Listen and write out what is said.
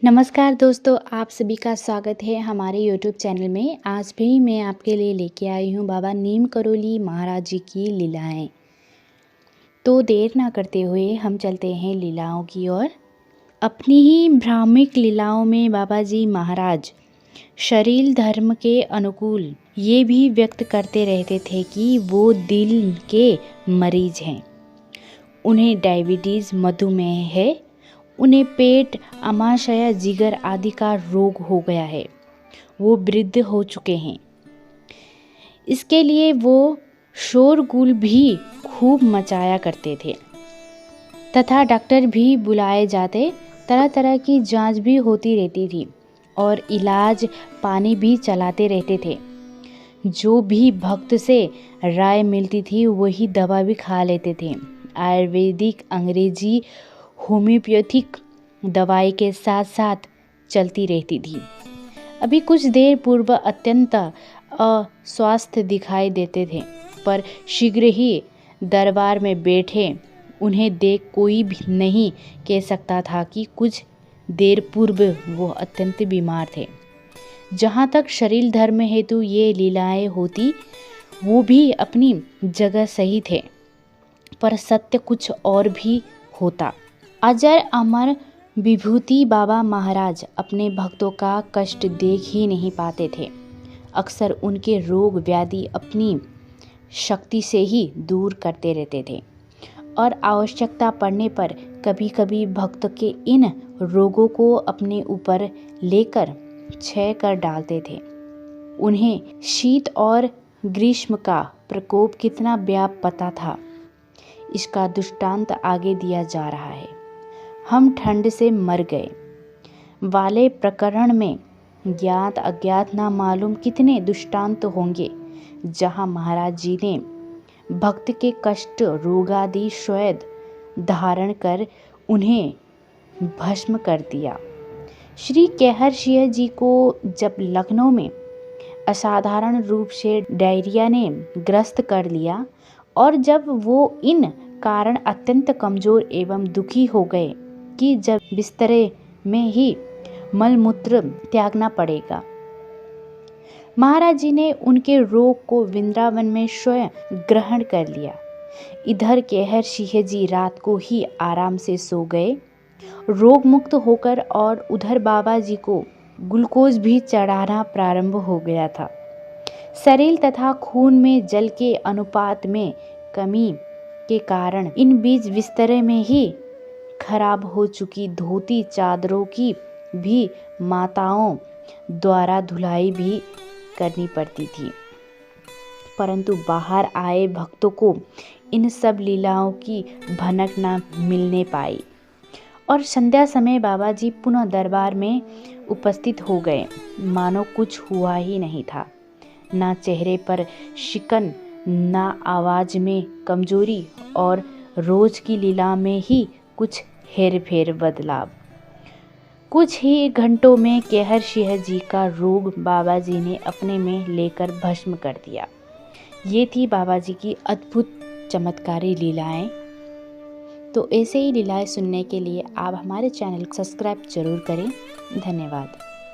नमस्कार दोस्तों, आप सभी का स्वागत है हमारे यूट्यूब चैनल में। आज भी मैं आपके लिए लेके आई हूँ बाबा नीम करोली महाराज जी की लीलाएं। तो देर ना करते हुए हम चलते हैं लीलाओं की ओर। अपनी ही भ्रामिक लीलाओं में बाबा जी महाराज शरीर धर्म के अनुकूल ये भी व्यक्त करते रहते थे कि वो दिल के मरीज हैं, उन्हें डायबिटीज़, मधुमेह है, उन्हें पेट, अमाशय, जिगर आदि का रोग हो गया है, वो वृद्ध हो चुके हैं। इसके लिए वो शोरगुल भी खूब मचाया करते थे तथा डॉक्टर भी बुलाए जाते, तरह तरह की जांच भी होती रहती थी और इलाज पानी भी चलाते रहते थे। जो भी भक्त से राय मिलती थी वही दवा भी खा लेते थे। आयुर्वेदिक, अंग्रेजी, होम्योपैथिक दवाई के साथ साथ चलती रहती थी। अभी कुछ देर पूर्व अत्यंत अस्वस्थ दिखाई देते थे, पर शीघ्र ही दरबार में बैठे उन्हें देख कोई भी नहीं कह सकता था कि कुछ देर पूर्व वो अत्यंत बीमार थे। जहाँ तक शरीर धर्म हेतु ये लीलाएं होती, वो भी अपनी जगह सही थे, पर सत्य कुछ और भी होता। अजर अमर विभूति बाबा महाराज अपने भक्तों का कष्ट देख ही नहीं पाते थे। अक्सर उनके रोग व्याधि अपनी शक्ति से ही दूर करते रहते थे और आवश्यकता पड़ने पर कभी कभी भक्त के इन रोगों को अपने ऊपर लेकर क्षय कर डालते थे। उन्हें शीत और ग्रीष्म का प्रकोप कितना व्याप पता था। इसका दृष्टांत आगे दिया जा रहा है। हम ठंड से मर गए वाले प्रकरण में ज्ञात अज्ञात ना मालूम कितने दृष्टांत होंगे, जहाँ महाराज जी ने भक्त के कष्ट, रोगादि श्वेद धारण कर उन्हें भस्म कर दिया। श्री कहर सिंह जी को जब लखनऊ में असाधारण रूप से डायरिया ने ग्रस्त कर लिया और जब वो इन कारण अत्यंत कमजोर एवं दुखी हो गए कि जब बिस्तरे में ही मलमूत्र त्यागना पड़ेगा, महाराज जी ने उनके रोग को वृंदावन में स्वयं ग्रहण कर लिया। इधर कहर सिंह जी रात को ही आराम से सो गए, रोग मुक्त होकर, और उधर बाबा जी को ग्लूकोज भी चढ़ाना प्रारंभ हो गया था। शरीर तथा खून में जल के अनुपात में कमी के कारण इन बीच बिस्तरे में ही खराब हो चुकी धोती चादरों की भी माताओं द्वारा धुलाई भी करनी पड़ती थी। परंतु बाहर आए भक्तों को इन सब लीलाओं की भनक न मिलने पाई और संध्या समय बाबा जी पुनः दरबार में उपस्थित हो गए, मानो कुछ हुआ ही नहीं था। ना चेहरे पर शिकन, ना आवाज में कमजोरी, और रोज की लीला में ही कुछ हेर फेर बदलाव। कुछ ही घंटों में कहर सिंह जी का रोग बाबा जी ने अपने में लेकर भस्म कर दिया। ये थी बाबा जी की अद्भुत चमत्कारी लीलाएं। तो ऐसे ही लीलाएं सुनने के लिए आप हमारे चैनल को सब्सक्राइब जरूर करें। धन्यवाद।